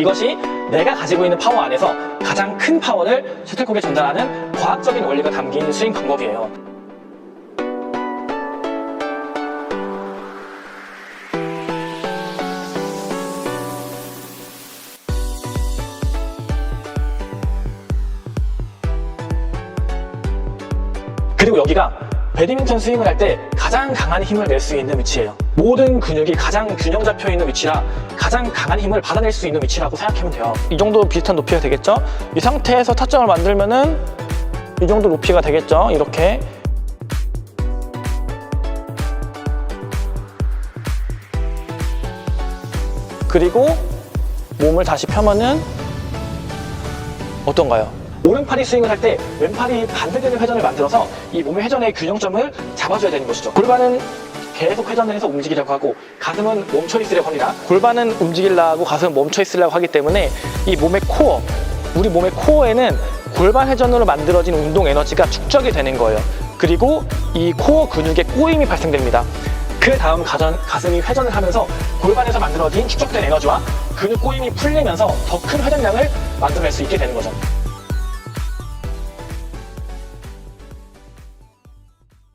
이것이 내가 가지고 있는 파워 안에서 가장 큰 파워를 셔틀콕에 전달하는 과학적인 원리가 담긴 스윙 방법이에요. 그리고 여기가 배드민턴 스윙을 할 때 가장 강한 힘을 낼 수 있는 위치예요. 모든 근육이 가장 균형 잡혀 있는 위치라 가장 강한 힘을 받아낼 수 있는 위치라고 생각하면 돼요. 이 정도 비슷한 높이가 되겠죠? 이 상태에서 타점을 만들면은 이 정도 높이가 되겠죠? 이렇게. 그리고 몸을 다시 펴면은 어떤가요? 오른팔이 스윙을 할 때 왼팔이 반대되는 회전을 만들어서 이 몸의 회전의 균형점을 잡아줘야 되는 것이죠. 골반은 계속 회전을 해서 움직이려고 하고 가슴은 멈춰 있으려고 합니다. 골반은 움직이려고 가슴은 멈춰 있으려고 하기 때문에 이 몸의 코어, 우리 몸의 코어에는 골반 회전으로 만들어진 운동 에너지가 축적이 되는 거예요. 그리고 이 코어 근육에 꼬임이 발생됩니다. 그 다음 가슴이 회전을 하면서 골반에서 만들어진 축적된 에너지와 근육 꼬임이 풀리면서 더 큰 회전량을 만들어낼 수 있게 되는 거죠.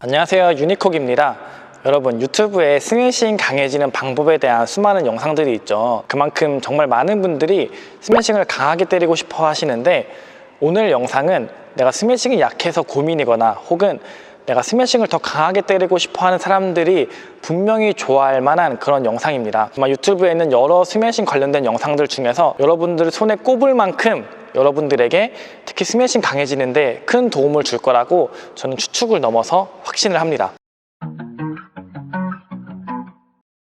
안녕하세요, 유니콕입니다. 여러분, 유튜브에 스매싱 강해지는 방법에 대한 수많은 영상들이 있죠. 그만큼 정말 많은 분들이 스매싱을 강하게 때리고 싶어 하시는데, 오늘 영상은 내가 스매싱이 약해서 고민이거나 혹은 내가 스매싱을 더 강하게 때리고 싶어 하는 사람들이 분명히 좋아할 만한 그런 영상입니다. 아마 유튜브에 있는 여러 스매싱 관련된 영상들 중에서 여러분들 손에 꼽을 만큼 여러분들에게 특히 스매싱 강해지는데 큰 도움을 줄 거라고 저는 추측을 넘어서 확신을 합니다.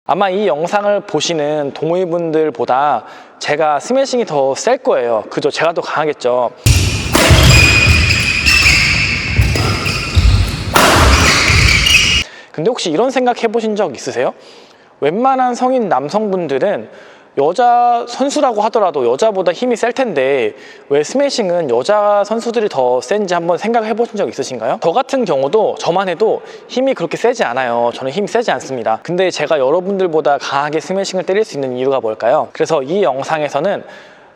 아마 이 영상을 보시는 동호인분들보다 제가 스매싱이 더 셀 거예요. 그죠? 제가 더 강하겠죠. 근데 혹시 이런 생각 해보신 적 있으세요? 웬만한 성인 남성분들은 여자 선수라고 하더라도 여자보다 힘이 셀 텐데 왜 스매싱은 여자 선수들이 더 센지 한번 생각해 보신 적 있으신가요? 저 같은 경우도 저만 해도 힘이 그렇게 세지 않아요. 저는 힘이 세지 않습니다. 근데 제가 여러분들보다 강하게 스매싱을 때릴 수 있는 이유가 뭘까요? 그래서 이 영상에서는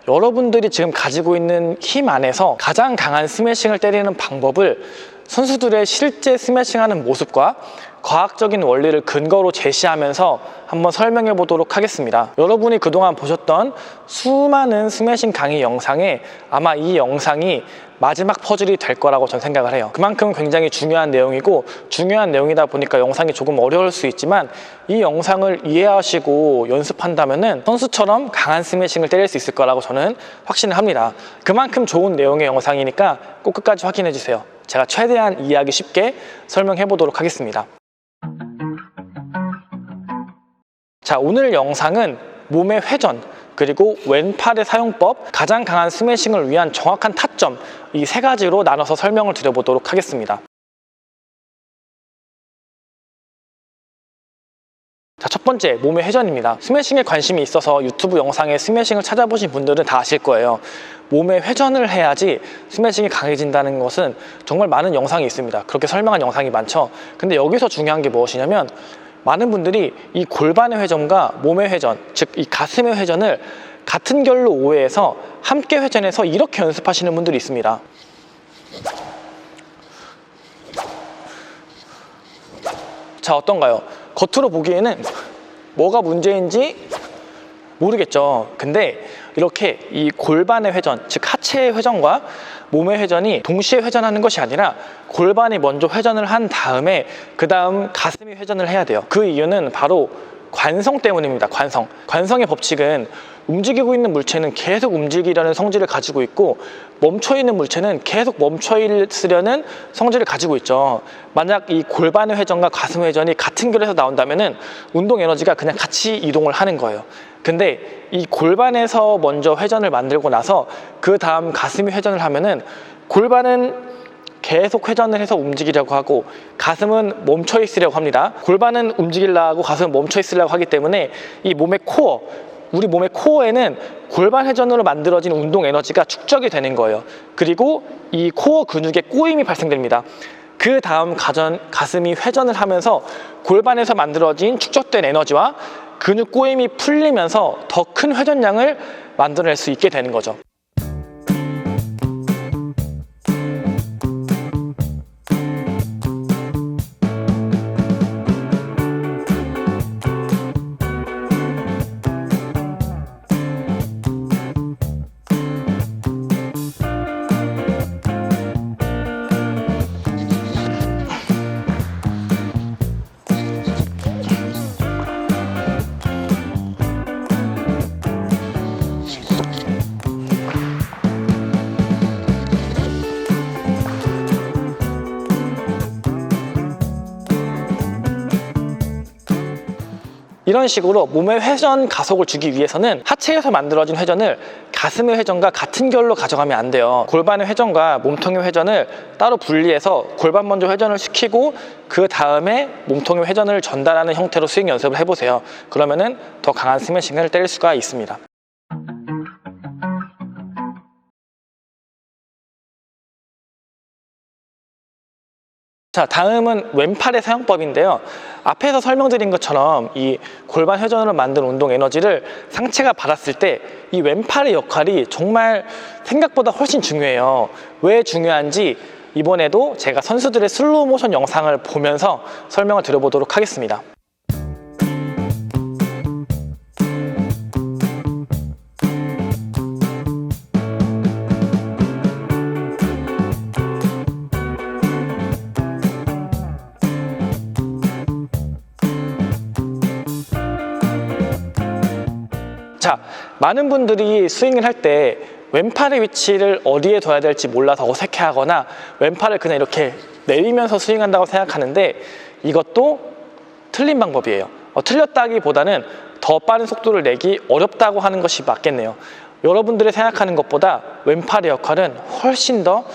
여러분들이 지금 가지고 있는 힘 안에서 가장 강한 스매싱을 때리는 방법을 선수들의 실제 스매싱하는 모습과 과학적인 원리를 근거로 제시하면서 한번 설명해 보도록 하겠습니다. 여러분이 그동안 보셨던 수많은 스매싱 강의 영상에 아마 이 영상이 마지막 퍼즐이 될 거라고 저는 생각을 해요. 그만큼 굉장히 중요한 내용이고 중요한 내용이다 보니까 영상이 조금 어려울 수 있지만 이 영상을 이해하시고 연습한다면은 선수처럼 강한 스매싱을 때릴 수 있을 거라고 저는 확신을 합니다. 그만큼 좋은 내용의 영상이니까 꼭 끝까지 확인해 주세요. 제가 최대한 이해하기 쉽게 설명해 보도록 하겠습니다. 자, 오늘 영상은 몸의 회전, 그리고 왼팔의 사용법, 가장 강한 스매싱을 위한 정확한 타점, 이 세 가지로 나눠서 설명을 드려보도록 하겠습니다. 자, 첫 번째, 몸의 회전입니다. 스매싱에 관심이 있어서 유튜브 영상에 스매싱을 찾아보신 분들은 다 아실 거예요. 몸의 회전을 해야지 스매싱이 강해진다는 것은 정말 많은 영상이 있습니다. 그렇게 설명한 영상이 많죠. 근데 여기서 중요한 게 무엇이냐면 많은 분들이 이 골반의 회전과 몸의 회전, 즉 이 가슴의 회전을 같은 결로 오해해서 함께 회전해서 이렇게 연습하시는 분들이 있습니다. 자, 어떤가요? 겉으로 보기에는 뭐가 문제인지 모르겠죠. 근데 이렇게 이 골반의 회전, 즉 하체의 회전과 몸의 회전이 동시에 회전하는 것이 아니라 골반이 먼저 회전을 한 다음에 그 다음 가슴이 회전을 해야 돼요. 그 이유는 바로 관성 때문입니다. 관성의 법칙은 움직이고 있는 물체는 계속 움직이려는 성질을 가지고 있고 멈춰있는 물체는 계속 멈춰있으려는 성질을 가지고 있죠. 만약 이 골반의 회전과 가슴 회전이 같은 결에서 나온다면 운동 에너지가 그냥 같이 이동을 하는 거예요. 근데 이 골반에서 먼저 회전을 만들고 나서 그 다음 가슴이 회전을 하면은 골반은 계속 회전을 해서 움직이려고 하고 가슴은 멈춰 있으려고 합니다. 골반은 움직이려고 하고 가슴은 멈춰 있으려고 하기 때문에 이 몸의 코어, 우리 몸의 코어에는 골반 회전으로 만들어진 운동 에너지가 축적이 되는 거예요. 그리고 이 코어 근육에 꼬임이 발생됩니다. 그 다음 가슴이 회전을 하면서 골반에서 만들어진 축적된 에너지와 근육 꼬임이 풀리면서 더 큰 회전량을 만들어낼 수 있게 되는 거죠. 이런 식으로 몸의 회전 가속을 주기 위해서는 하체에서 만들어진 회전을 가슴의 회전과 같은 결로 가져가면 안 돼요. 골반의 회전과 몸통의 회전을 따로 분리해서 골반 먼저 회전을 시키고 그 다음에 몸통의 회전을 전달하는 형태로 스윙 연습을 해보세요. 그러면은 더 강한 스매싱을 때릴 수가 있습니다. 자, 다음은 왼팔의 사용법인데요. 앞에서 설명드린 것처럼 이 골반 회전으로 만든 운동 에너지를 상체가 받았을 때 이 왼팔의 역할이 정말 생각보다 훨씬 중요해요. 왜 중요한지 이번에도 제가 선수들의 슬로우 모션 영상을 보면서 설명을 드려보도록 하겠습니다. 자, 많은 분들이 스윙을 할 때 왼팔의 위치를 어디에 둬야 될지 몰라서 어색해하거나 왼팔을 그냥 이렇게 내리면서 스윙한다고 생각하는데 이것도 틀린 방법이에요. 틀렸다기보다는 더 빠른 속도를 내기 어렵다고 하는 것이 맞겠네요. 여러분들이 생각하는 것보다 왼팔의 역할은 훨씬 더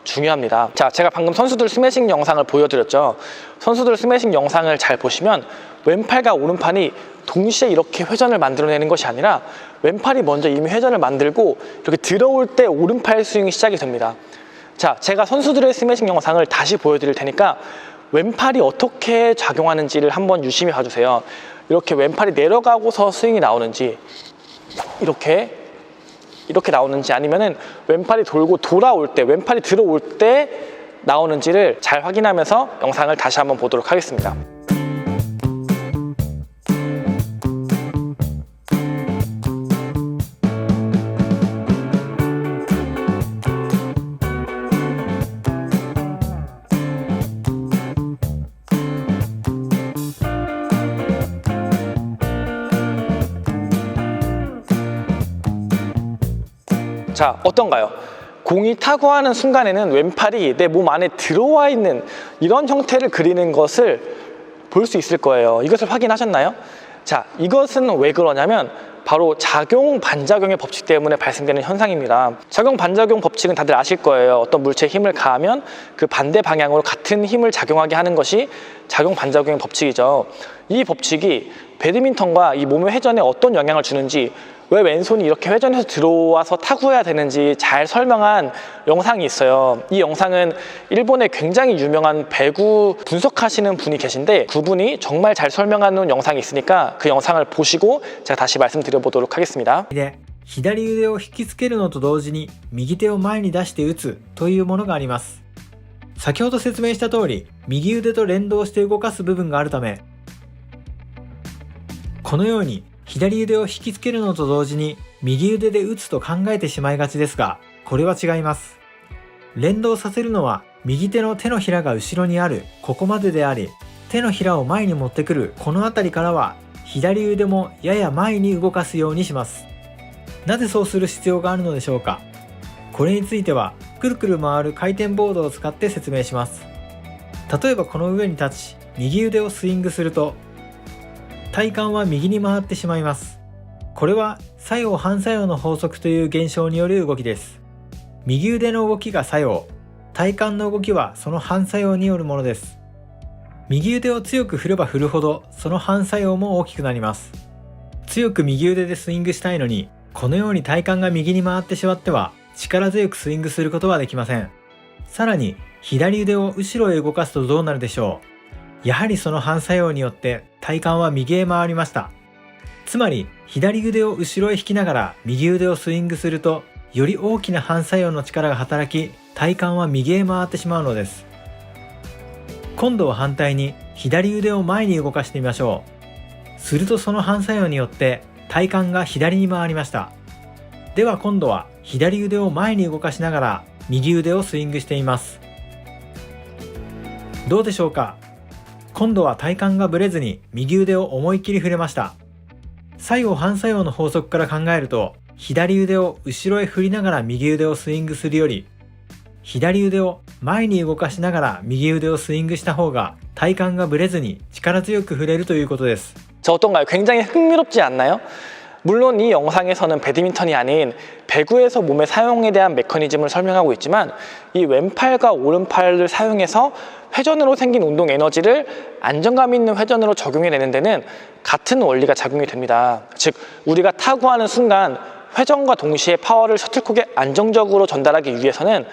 중요합니다. 자, 제가 방금 선수들 스매싱 영상을 보여드렸죠. 선수들 스매싱 영상을 잘 보시면 왼팔과 오른팔이 동시에 이렇게 회전을 만들어내는 것이 아니라 왼팔이 먼저 이미 회전을 만들고 이렇게 들어올 때 오른팔 스윙이 시작이 됩니다. 자, 제가 선수들의 스매싱 영상을 다시 보여드릴 테니까 왼팔이 어떻게 작용하는지를 한번 유심히 봐주세요. 이렇게 왼팔이 내려가고서 스윙이 나오는지 이렇게 나오는지 아니면은 왼팔이 돌고 돌아올 때 왼팔이 들어올 때 나오는지를 잘 확인하면서 영상을 다시 한번 보도록 하겠습니다. 자, 어떤가요? 공이 타고 하는 순간에는 왼팔이 내 몸 안에 들어와 있는 이런 형태를 그리는 것을 볼 수 있을 거예요. 이것을 확인하셨나요? 자, 이것은 왜 그러냐면 바로 작용, 반작용의 법칙 때문에 발생되는 현상입니다. 작용, 반작용 법칙은 다들 아실 거예요. 어떤 물체에 힘을 가하면 그 반대 방향으로 같은 힘을 작용하게 하는 것이 작용, 반작용의 법칙이죠. 이 법칙이 배드민턴과 이 몸의 회전에 어떤 영향을 주는지, 왜 왼손이 이렇게 회전해서 들어와서 타구해야 되는지 잘 설명한 영상이 있어요. 이 영상은 일본의 굉장히 유명한 배구 분석하시는 분이 계신데 그분이 정말 잘 설명하는 영상이 있으니까 그 영상을 보시고 제가 다시 말씀드려보도록 하겠습니다. 左腕を引きつけるのと同時に右手を前に出して打つというものがあります。先ほど説明した通り、右腕と連動して動かす部分があるため、このように左腕を引きつけるのと同時に右腕で打つと考えてしまいがちですが、これは違います。連動させるのは右手の手のひらが後ろにあるここまでであり、手のひらを前に持ってくるこの辺りからは左腕もやや前に動かすようにします。なぜそうする必要があるのでしょうか。これについてはくるくる回る回転ボードを使って説明します。例えばこの上に立ち右腕をスイングすると体幹は右に回ってしまいます。これは作用反作用の法則という現象による動きです。右腕の動きが作用、体幹の動きはその反作用によるものです。右腕を強く振れば振るほどその反作用も大きくなります。強く右腕でスイングしたいのに、このように体幹が右に回ってしまっては力強くスイングすることはできません。さらに左腕を後ろへ動かすとどうなるでしょう。やはりその反作用によって体幹は右へ回りました。つまり左腕を後ろへ引きながら右腕をスイングすると、より大きな反作用の力が働き、体幹は右へ回ってしまうのです。今度は反対に左腕を前に動かしてみましょう。するとその反作用によって体幹が左に回りました。では今度は左腕を前に動かしながら右腕をスイングしています。どうでしょうか。今度は体幹がぶれずに右腕を思いっきり振れました。作用反作用の法則から考えると、左腕を後ろへ振りながら右腕をスイングするより、左腕を前に動かしながら右腕をスイングした方が体幹がぶれずに力強く振れるということです。 자, 어떤가요? 굉장히 흥미롭지 않나요? 물론 이 영상에서는 배드민턴이 아닌 배구에서 몸의 사용에 대한 메커니즘을 설명하고 있지만, 이 왼팔과 오른팔을 사용해서 회전으로 생긴 운동 에너지를 안정감 있는 회전으로 적용해내는 데는 같은 원리가 작용이 됩니다. 즉, 우리가 타구하는 순간 회전과 동시에 파워를 셔틀콕에 안정적으로 전달하기 위해서는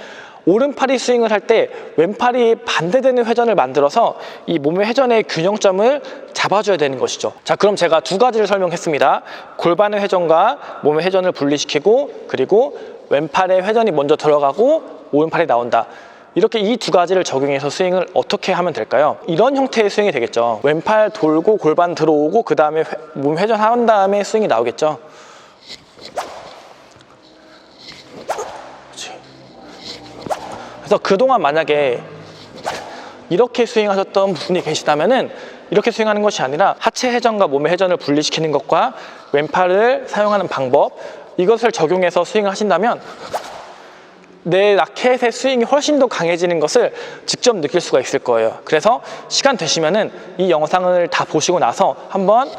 오른팔이 스윙을 할 때 왼팔이 반대되는 회전을 만들어서 이 몸의 회전의 균형점을 잡아줘야 되는 것이죠. 자, 그럼 제가 두 가지를 설명했습니다. 골반의 회전과 몸의 회전을 분리시키고, 그리고 왼팔의 회전이 먼저 들어가고 오른팔이 나온다. 이렇게 이 두 가지를 적용해서 스윙을 어떻게 하면 될까요? 이런 형태의 스윙이 되겠죠. 왼팔 돌고 골반 들어오고 그 다음에 몸 회전한 다음에 스윙이 나오겠죠. 그래서 그동안 만약에 이렇게 스윙하셨던 분이 계시다면은 이렇게 스윙하는 것이 아니라 하체 회전과 몸의 회전을 분리시키는 것과 왼팔을 사용하는 방법, 이것을 적용해서 스윙을 하신다면 내 라켓의 스윙이 훨씬 더 강해지는 것을 직접 느낄 수가 있을 거예요. 그래서 시간 되시면은 이 영상을 다 보시고 나서 한번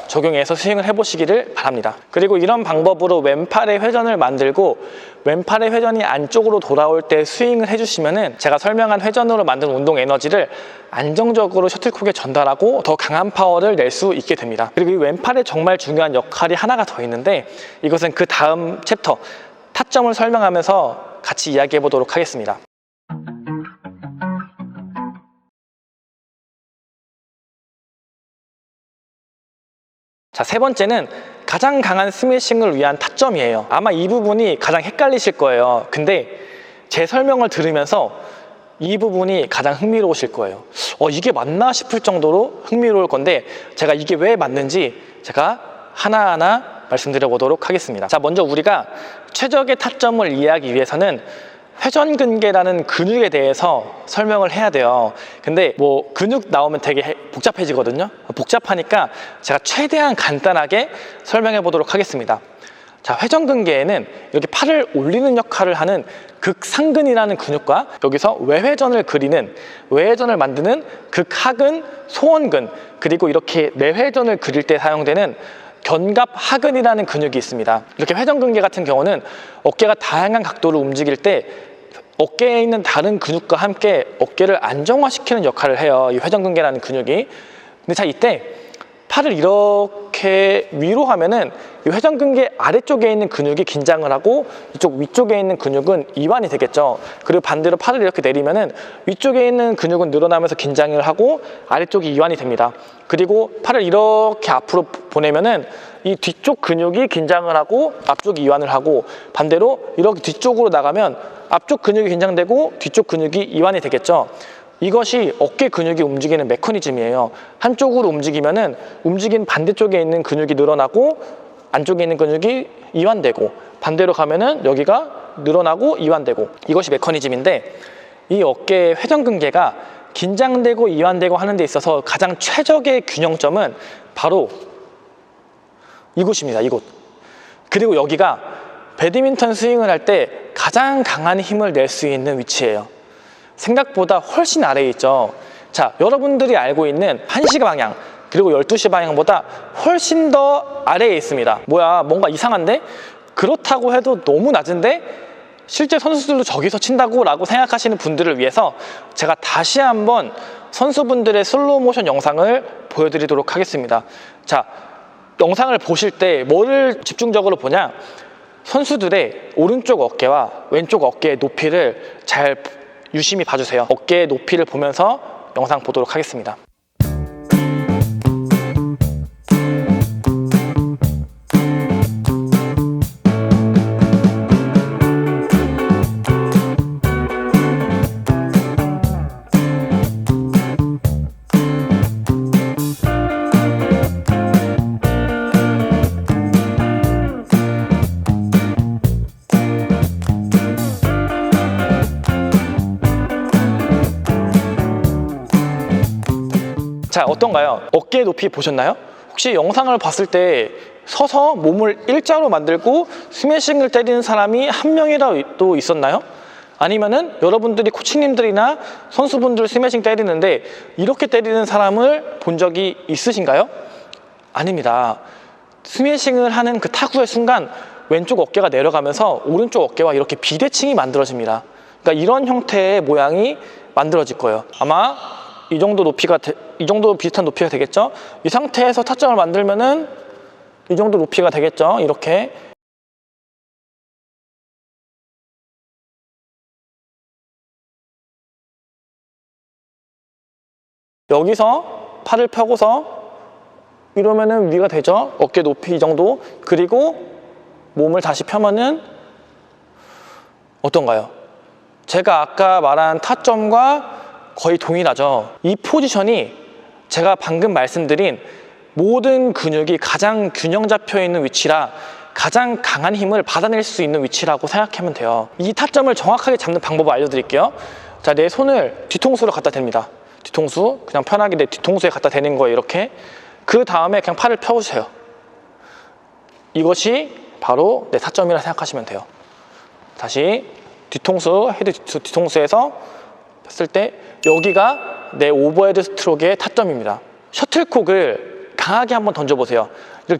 적용해서 스윙을 해보시기를 바랍니다. 그리고 이런 방법으로 왼팔의 회전을 만들고 왼팔의 회전이 안쪽으로 돌아올 때 스윙을 해주시면은 제가 설명한 회전으로 만든 운동 에너지를 안정적으로 셔틀콕에 전달하고 더 강한 파워를 낼 수 있게 됩니다. 그리고 이 왼팔에 정말 중요한 역할이 하나가 더 있는데, 이것은 그 다음 챕터 타점을 설명하면서 같이 이야기해 보도록 하겠습니다. 자, 세 번째는 가장 강한 스매싱을 위한 타점이에요. 아마 이 부분이 가장 헷갈리실 거예요. 근데 제 설명을 들으면서 이 부분이 가장 흥미로우실 거예요. 이게 맞나 싶을 정도로 흥미로울 건데, 제가 이게 왜 맞는지 제가 하나하나 말씀드려 보도록 하겠습니다. 자, 먼저 우리가 최적의 타점을 이해하기 위해서는 회전근개라는 근육에 대해서 설명을 해야 돼요. 근데 뭐 근육 나오면 되게 복잡해지거든요. 복잡하니까 제가 최대한 간단하게 설명해 보도록 하겠습니다. 자, 회전근개에는 이렇게 팔을 올리는 역할을 하는 극상근이라는 근육과 여기서 외회전을 만드는 극하근, 소원근, 그리고 이렇게 내회전을 그릴 때 사용되는 견갑하근이라는 근육이 있습니다. 이렇게 회전근개 같은 경우는 어깨가 다양한 각도로 움직일 때 어깨에 있는 다른 근육과 함께 어깨를 안정화시키는 역할을 해요. 이 회전근개라는 근육이. 근데 자, 이때 팔을 이렇게 위로 하면은 이 회전근개 아래쪽에 있는 근육이 긴장을 하고 이쪽 위쪽에 있는 근육은 이완이 되겠죠. 그리고 반대로 팔을 이렇게 내리면은 위쪽에 있는 근육은 늘어나면서 긴장을 하고 아래쪽이 이완이 됩니다. 그리고 팔을 이렇게 앞으로 보내면은 이 뒤쪽 근육이 긴장을 하고 앞쪽이 이완을 하고, 반대로 이렇게 뒤쪽으로 나가면 앞쪽 근육이 긴장되고 뒤쪽 근육이 이완이 되겠죠. 이것이 어깨 근육이 움직이는 메커니즘이에요. 한쪽으로 움직이면은 움직인 반대쪽에 있는 근육이 늘어나고 안쪽에 있는 근육이 이완되고, 반대로 가면은 여기가 늘어나고 이완되고, 이것이 메커니즘인데, 이 어깨의 회전근개가 긴장되고 이완되고 하는 데 있어서 가장 최적의 균형점은 바로 이곳입니다. 이곳. 그리고 여기가 배드민턴 스윙을 할 때 가장 강한 힘을 낼 수 있는 위치예요. 생각보다 훨씬 아래에 있죠. 자, 여러분들이 알고 있는 1시 방향 그리고 12시 방향보다 훨씬 더 아래에 있습니다. 뭐야, 뭔가 이상한데? 그렇다고 해도 너무 낮은데? 실제 선수들도 저기서 친다고 라고 생각하시는 분들을 위해서 제가 다시 한번 선수분들의 슬로우 모션 영상을 보여드리도록 하겠습니다. 자, 영상을 보실 때 뭐를 집중적으로 보냐? 선수들의 오른쪽 어깨와 왼쪽 어깨의 높이를 잘 유심히 봐주세요. 어깨의 높이를 보면서 영상 보도록 하겠습니다. 자, 어떤가요? 어깨 높이 보셨나요? 혹시 영상을 봤을 때 서서 몸을 일자로 만들고 스매싱을 때리는 사람이 한 명이라도 있었나요? 아니면은 여러분들이 코치님들이나 선수분들 스매싱 때리는데 이렇게 때리는 사람을 본 적이 있으신가요? 아닙니다. 스매싱을 하는 그 타구의 순간 왼쪽 어깨가 내려가면서 오른쪽 어깨와 이렇게 비대칭이 만들어집니다. 그러니까 이런 형태의 모양이 만들어질 거예요. 아마 이 정도 비슷한 높이가 되겠죠? 이 상태에서 타점을 만들면은 이 정도 높이가 되겠죠? 이렇게. 여기서 팔을 펴고서 이러면은 위가 되죠? 어깨 높이 이 정도. 그리고 몸을 다시 펴면은 어떤가요? 제가 아까 말한 타점과 거의 동일하죠. 이 포지션이 제가 방금 말씀드린 모든 근육이 가장 균형 잡혀 있는 위치라 가장 강한 힘을 받아낼 수 있는 위치라고 생각하면 돼요. 이 타점을 정확하게 잡는 방법을 알려드릴게요. 자, 내 손을 뒤통수로 갖다 댑니다. 뒤통수, 그냥 편하게 내 뒤통수에 갖다 대는 거예요. 이렇게. 그 다음에 그냥 팔을 펴보세요. 이것이 바로 내 타점이라 생각하시면 돼요. 다시 뒤통수, 헤드 뒤통수에서 폈을 때 여기가 내 오버헤드 스트로크의 타점입니다. 셔틀콕을 강하게 한번 던져보세요.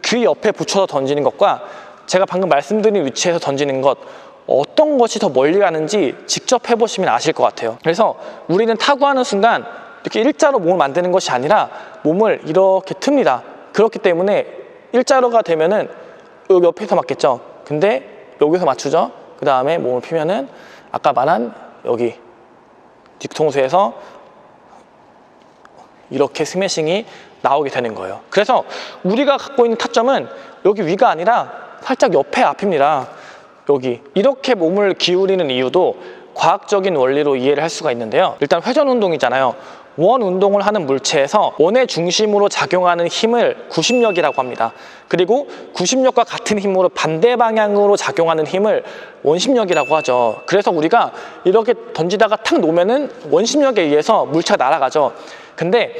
귀 옆에 붙여서 던지는 것과 제가 방금 말씀드린 위치에서 던지는 것, 어떤 것이 더 멀리 가는지 직접 해보시면 아실 것 같아요. 그래서 우리는 타구하는 순간 이렇게 일자로 몸을 만드는 것이 아니라 몸을 이렇게 틉니다. 그렇기 때문에 일자로가 되면은 여기 옆에서 맞겠죠. 근데 여기서 맞추죠. 그 다음에 몸을 피면은 아까 말한 여기 뒤통수에서 이렇게 스매싱이 나오게 되는 거예요. 그래서 우리가 갖고 있는 타점은 여기 위가 아니라 살짝 옆에 앞입니다. 여기 이렇게 몸을 기울이는 이유도 과학적인 원리로 이해를 할 수가 있는데요. 일단 회전 운동이잖아요. 원 운동을 하는 물체에서 원의 중심으로 작용하는 힘을 구심력이라고 합니다. 그리고 구심력과 같은 힘으로 반대 방향으로 작용하는 힘을 원심력이라고 하죠. 그래서 우리가 이렇게 던지다가 탁 놓으면은 원심력에 의해서 물체가 날아가죠. 근데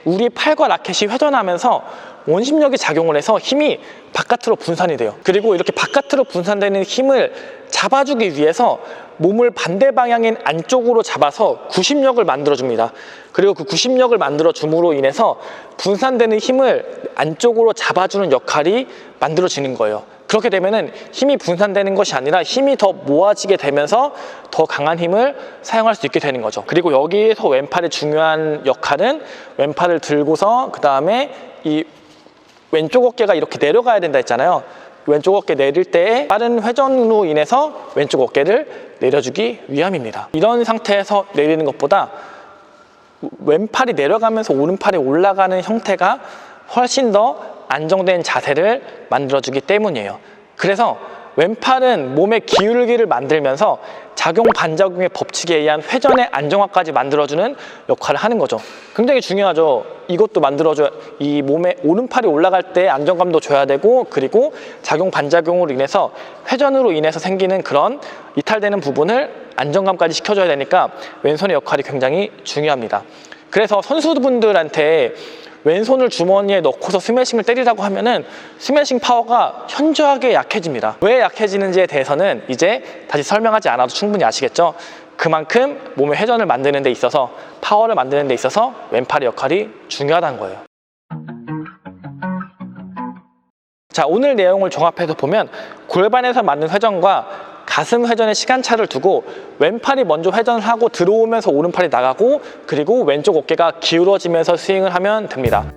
우리 팔과 라켓이 회전하면서 원심력이 작용을 해서 힘이 바깥으로 분산이 돼요. 그리고 이렇게 바깥으로 분산되는 힘을 잡아주기 위해서 몸을 반대 방향인 안쪽으로 잡아서 구심력을 만들어줍니다. 그리고 그 구심력을 만들어줌으로 인해서 분산되는 힘을 안쪽으로 잡아주는 역할이 만들어지는 거예요. 그렇게 되면은 힘이 분산되는 것이 아니라 힘이 더 모아지게 되면서 더 강한 힘을 사용할 수 있게 되는 거죠. 그리고 여기에서 왼팔의 중요한 역할은 왼팔을 들고서 그 다음에 이 왼쪽 어깨가 이렇게 내려가야 된다 했잖아요. 왼쪽 어깨 내릴 때 빠른 회전으로 인해서 왼쪽 어깨를 내려주기 위함입니다. 이런 상태에서 내리는 것보다 왼팔이 내려가면서 오른팔이 올라가는 형태가 훨씬 더 안정된 자세를 만들어주기 때문이에요. 그래서 왼팔은 몸의 기울기를 만들면서 작용 반작용의 법칙에 의한 회전의 안정화까지 만들어주는 역할을 하는 거죠. 굉장히 중요하죠. 이것도 만들어줘야, 이 몸의 오른팔이 올라갈 때 안정감도 줘야 되고, 그리고 작용 반작용으로 인해서 회전으로 인해서 생기는 그런 이탈되는 부분을 안정감까지 시켜줘야 되니까 왼손의 역할이 굉장히 중요합니다. 그래서 선수분들한테 왼손을 주머니에 넣고서 스매싱을 때리라고 하면은 스매싱 파워가 현저하게 약해집니다. 왜 약해지는지에 대해서는 이제 다시 설명하지 않아도 충분히 아시겠죠? 그만큼 몸의 회전을 만드는 데 있어서, 파워를 만드는 데 있어서 왼팔의 역할이 중요하다는 거예요. 자, 오늘 내용을 종합해서 보면 골반에서 맞는 회전과 가슴 회전의 시간차를 두고 왼팔이 먼저 회전을 하고 들어오면서 오른팔이 나가고, 그리고 왼쪽 어깨가 기울어지면서 스윙을 하면 됩니다.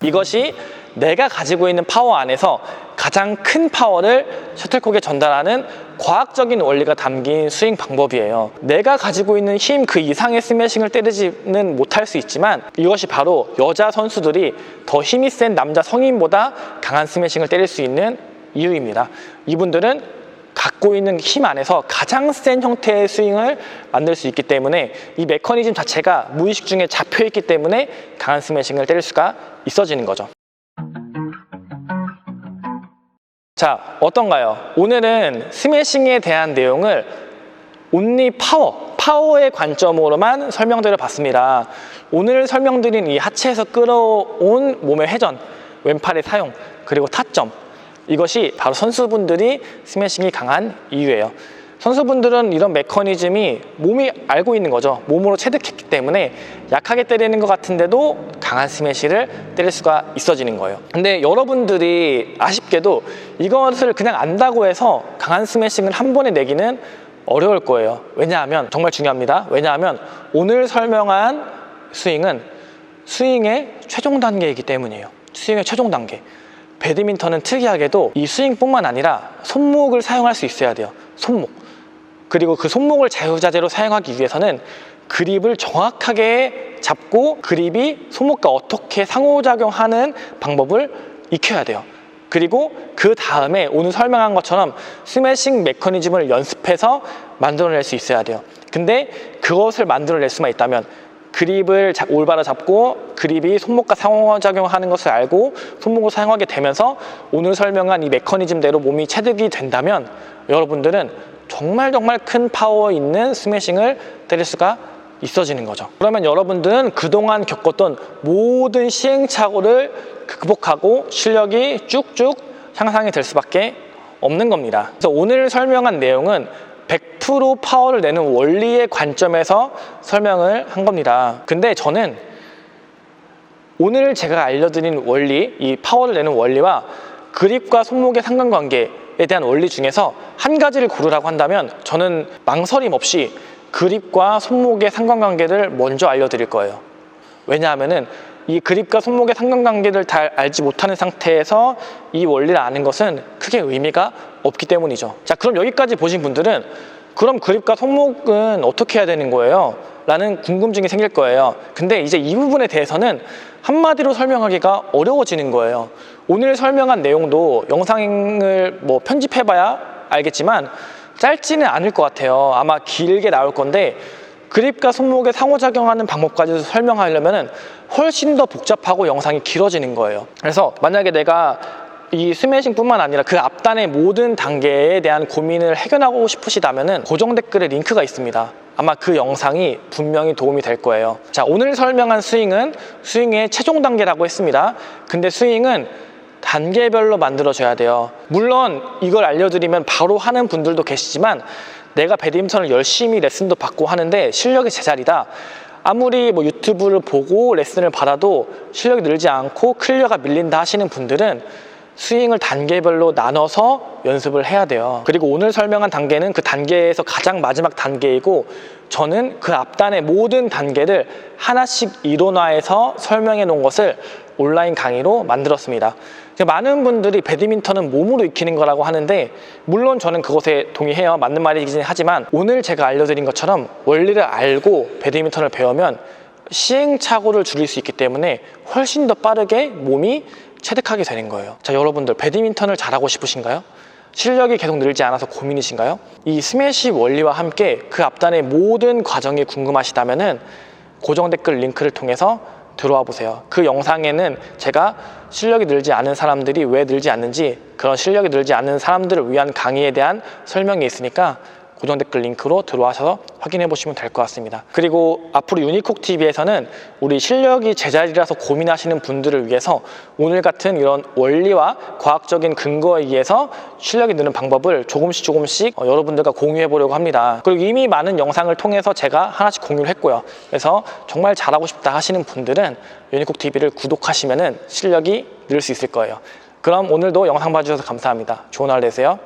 이것이 내가 가지고 있는 파워 안에서 가장 큰 파워를 셔틀콕에 전달하는 과학적인 원리가 담긴 스윙 방법이에요. 내가 가지고 있는 힘 그 이상의 스매싱을 때리지는 못할 수 있지만 이것이 바로 여자 선수들이 더 힘이 센 남자 성인보다 강한 스매싱을 때릴 수 있는 이유입니다. 이분들은 갖고 있는 힘 안에서 가장 센 형태의 스윙을 만들 수 있기 때문에 이 메커니즘 자체가 무의식 중에 잡혀있기 때문에 강한 스매싱을 때릴 수가 있어지는 거죠. 자, 어떤가요? 오늘은 스매싱에 대한 내용을 온리 파워의 관점으로만 설명드려 봤습니다. 오늘 설명드린 이 하체에서 끌어온 몸의 회전, 왼팔의 사용, 그리고 타점, 이것이 바로 선수분들이 스매싱이 강한 이유예요. 선수분들은 이런 메커니즘이 몸이 알고 있는 거죠. 몸으로 체득했기 때문에 약하게 때리는 것 같은데도 강한 스매시를 때릴 수가 있어지는 거예요. 근데 여러분들이 아쉽게도 이것을 그냥 안다고 해서 강한 스매싱을 한 번에 내기는 어려울 거예요. 왜냐하면 정말 중요합니다. 왜냐하면 오늘 설명한 스윙은 스윙의 최종 단계이기 때문이에요. 스윙의 최종 단계. 배드민턴은 특이하게도 이 스윙뿐만 아니라 손목을 사용할 수 있어야 돼요. 손목. 그리고 그 손목을 자유자재로 사용하기 위해서는 그립을 정확하게 잡고 그립이 손목과 어떻게 상호작용하는 방법을 익혀야 돼요. 그리고 그 다음에 오늘 설명한 것처럼 스매싱 메커니즘을 연습해서 만들어낼 수 있어야 돼요. 근데 그것을 만들어낼 수만 있다면 그립을 올바로 잡고 그립이 손목과 상호작용하는 것을 알고 손목을 사용하게 되면서 오늘 설명한 이 메커니즘대로 몸이 체득이 된다면 여러분들은 정말 큰 파워 있는 스매싱을 때릴 수가 있어지는 거죠. 그러면 여러분들은 그동안 겪었던 모든 시행착오를 극복하고 실력이 쭉쭉 향상이 될 수밖에 없는 겁니다. 그래서 오늘 설명한 내용은 100% 파워를 내는 원리의 관점에서 설명을 한 겁니다. 근데 저는 오늘 제가 알려드린 원리, 이 파워를 내는 원리와 그립과 손목의 상관관계에 대한 원리 중에서 한 가지를 고르라고 한다면 저는 망설임 없이 그립과 손목의 상관관계를 먼저 알려드릴 거예요. 왜냐하면은 이 그립과 손목의 상관관계를 다 알지 못하는 상태에서 이 원리를 아는 것은 크게 의미가 없기 때문이죠. 자, 그럼 여기까지 보신 분들은 그럼 그립과 손목은 어떻게 해야 되는 거예요? 라는 궁금증이 생길 거예요. 근데 이제 이 부분에 대해서는 한마디로 설명하기가 어려워지는 거예요. 오늘 설명한 내용도 영상을 편집해봐야 알겠지만 짧지는 않을 것 같아요. 아마 길게 나올 건데 그립과 손목의 상호작용하는 방법까지 설명하려면 훨씬 더 복잡하고 영상이 길어지는 거예요. 그래서 만약에 내가 이 스매싱뿐만 아니라 그 앞단의 모든 단계에 대한 고민을 해결하고 싶으시다면 고정 댓글에 링크가 있습니다. 아마 그 영상이 분명히 도움이 될 거예요. 자, 오늘 설명한 스윙은 스윙의 최종 단계라고 했습니다. 근데 스윙은 단계별로 만들어줘야 돼요. 물론 이걸 알려드리면 바로 하는 분들도 계시지만 내가 배드민턴을 열심히 레슨도 받고 하는데 실력이 제자리다. 아무리 유튜브를 보고 레슨을 받아도 실력이 늘지 않고 클리어가 밀린다 하시는 분들은 스윙을 단계별로 나눠서 연습을 해야 돼요. 그리고 오늘 설명한 단계는 그 단계에서 가장 마지막 단계이고 저는 그 앞단의 모든 단계를 하나씩 이론화해서 설명해 놓은 것을 온라인 강의로 만들었습니다. 많은 분들이 배드민턴은 몸으로 익히는 거라고 하는데 물론 저는 그것에 동의해요. 맞는 말이긴 하지만 오늘 제가 알려드린 것처럼 원리를 알고 배드민턴을 배우면 시행착오를 줄일 수 있기 때문에 훨씬 더 빠르게 몸이 체득하게 되는 거예요. 자, 여러분들 배드민턴을 잘하고 싶으신가요? 실력이 계속 늘지 않아서 고민이신가요? 이 스매시 원리와 함께 그 앞단의 모든 과정이 궁금하시다면 고정 댓글 링크를 통해서 들어와 보세요. 그 영상에는 제가 실력이 늘지 않은 사람들이 왜 늘지 않는지, 그런 실력이 늘지 않는 사람들을 위한 강의에 대한 설명이 있으니까 고정 댓글 링크로 들어와서 확인해 보시면 될 것 같습니다. 그리고 앞으로 유니콕TV에서는 우리 실력이 제자리라서 고민하시는 분들을 위해서 오늘 같은 이런 원리와 과학적인 근거에 의해서 실력이 느는 방법을 조금씩 여러분들과 공유해 보려고 합니다. 그리고 이미 많은 영상을 통해서 제가 하나씩 공유를 했고요. 그래서 정말 잘하고 싶다 하시는 분들은 유니콕TV를 구독하시면 실력이 늘 수 있을 거예요. 그럼 오늘도 영상 봐주셔서 감사합니다. 좋은 하루 되세요.